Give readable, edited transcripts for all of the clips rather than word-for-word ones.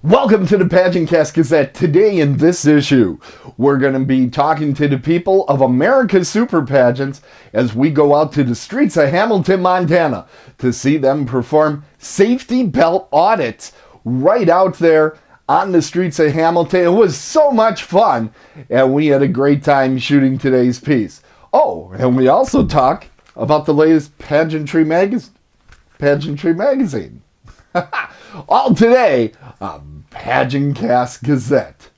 Welcome to the PageantCast Gazette. Today in this issue, we're going to be talking to the people of America's Super Pageants as we go out to the streets of Hamilton, Montana to see them perform safety belt audits right out there on the streets of Hamilton. It was so much fun, and we had a great time shooting today's piece. Oh, and we also talk about the latest Pageantry magazine. All today on PageantCast Gazette.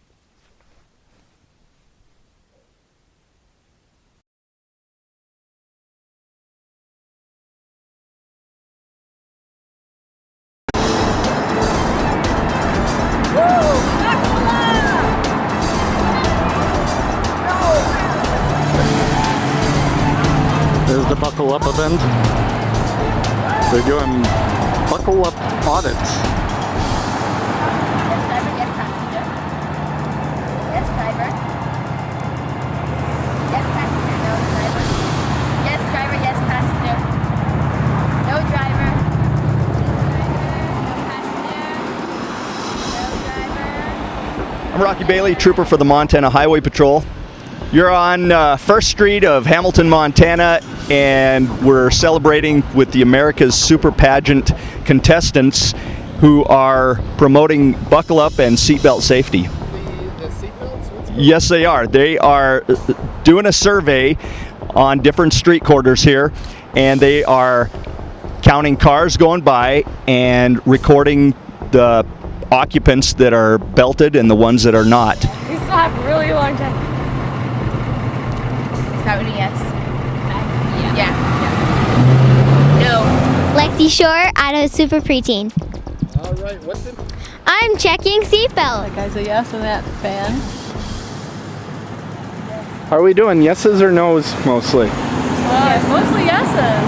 There's the Buckle Up event. They're doing Buckle Up Audits. Yes, driver. Yes, passenger. No, driver. Yes, driver. Yes, passenger. No, driver. No, passenger. No, driver. I'm Rocky Bailey, trooper for the Montana Highway Patrol. You're on 1st Street of Hamilton, Montana, and we're celebrating with the America's Super Pageant contestants who are promoting buckle up and seatbelt safety. The seatbelts? Yes, they are. They are doing a survey on different street corners here, and they are counting cars going by and recording the occupants that are belted and the ones that are not. We still have a really long time. Is that what a yes? Yeah. No. Lexi Shore out of Super Preteen. All right, what's it? I'm checking seatbelt. That guy's a yes on that fan. Are we doing yeses or nos mostly? Mostly yeses.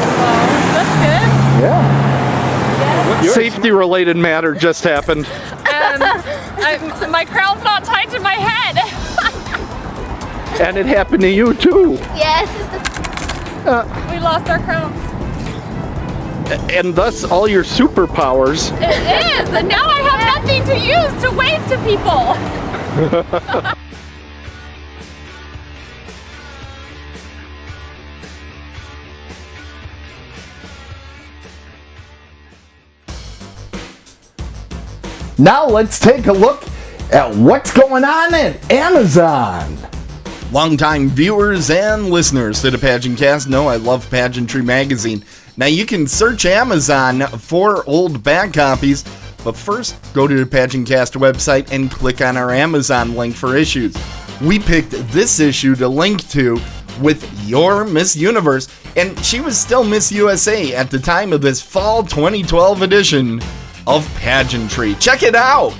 So that's good. Yeah. Safety related matter just happened. My crown's not tied to my head. And it happened to you too. Yes. We lost our crowns. And thus all your superpowers. It is, and now I have nothing to use to wave to people. Now let's take a look at what's going on at Amazon. Longtime viewers and listeners to the PageantCast know I love Pageantry magazine. Now you can search Amazon for old back copies, but first go to the PageantCast website and click on our Amazon link for issues. We picked this issue to link to with your Miss Universe, and she was still Miss USA at the time of this fall 2012 edition of Pageantry. Check it out!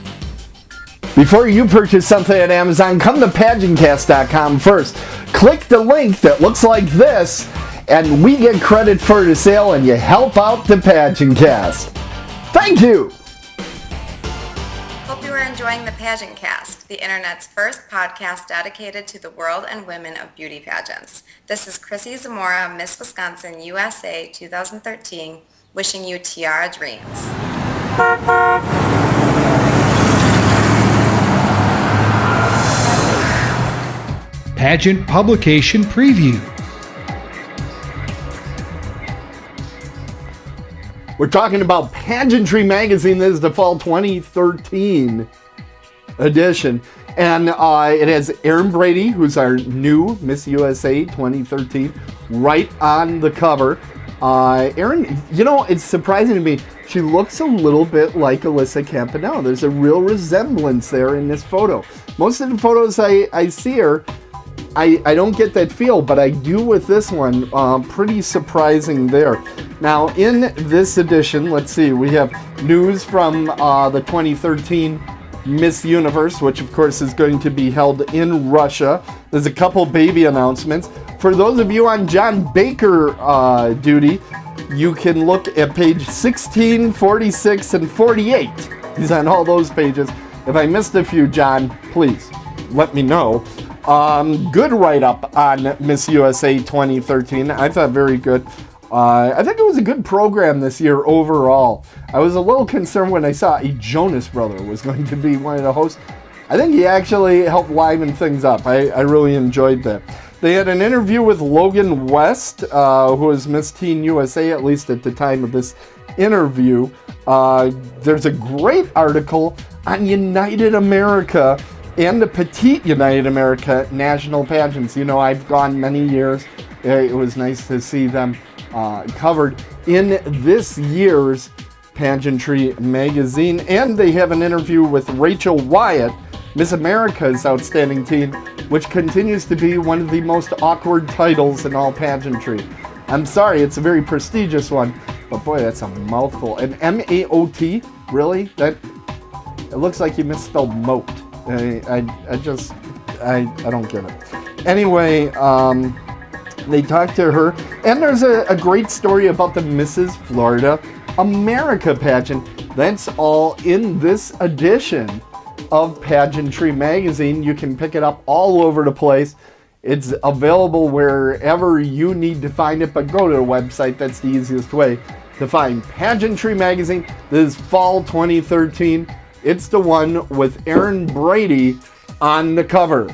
Before you purchase something at Amazon, come to PageantCast.com first. Click the link that looks like this, and we get credit for the sale, and you help out the PageantCast. Thank you! Hope you are enjoying the PageantCast, the internet's first podcast dedicated to the world and women of beauty pageants. This is Chrissy Zamora, Miss Wisconsin USA 2013, wishing you tiara dreams. Pageant Publication Preview. We're talking about Pageantry magazine. This is the fall 2013 edition. And it has Erin Brady, who's our new Miss USA 2013, right on the cover. Erin, you know, it's surprising to me. She looks a little bit like Alyssa Campanella. There's a real resemblance there in this photo. Most of the photos I see her, I don't get that feel, but I do with this one. Pretty surprising there. Now, in this edition, let's see, we have news from the 2013 Miss Universe, which of course is going to be held in Russia. There's a couple baby announcements. For those of you on John Baker duty, you can look at page 16, 46, and 48. He's on all those pages. If I missed a few, John, please let me know. Good write-up on Miss USA 2013. I thought very good. I think it was a good program this year overall. I was a little concerned when I saw a Jonas brother was going to be one of the hosts. I think he actually helped liven things up. I really enjoyed that. They had an interview with Logan West, who was Miss Teen USA, at least at the time of this interview. There's a great article on United America and the Petite United America National Pageants. You know, I've gone many years. It was nice to see them covered in this year's Pageantry magazine. And they have an interview with Rachel Wyatt, Miss America's Outstanding Teen, which continues to be one of the most awkward titles in all pageantry. I'm sorry, it's a very prestigious one, but boy, that's a mouthful. And M-A-O-T? Really? It looks like you misspelled moat. I don't get it. Anyway, they talked to her, and there's a great story about the Mrs. Florida America pageant. That's all in this edition of Pageantry magazine. You can pick it up all over the place. It's available wherever you need to find it, but go to the website. That's the easiest way to find Pageantry magazine. This is fall 2013. It's the one with Aaron Brady on the cover.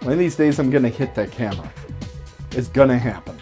One of these days I'm gonna hit that camera. It's gonna happen.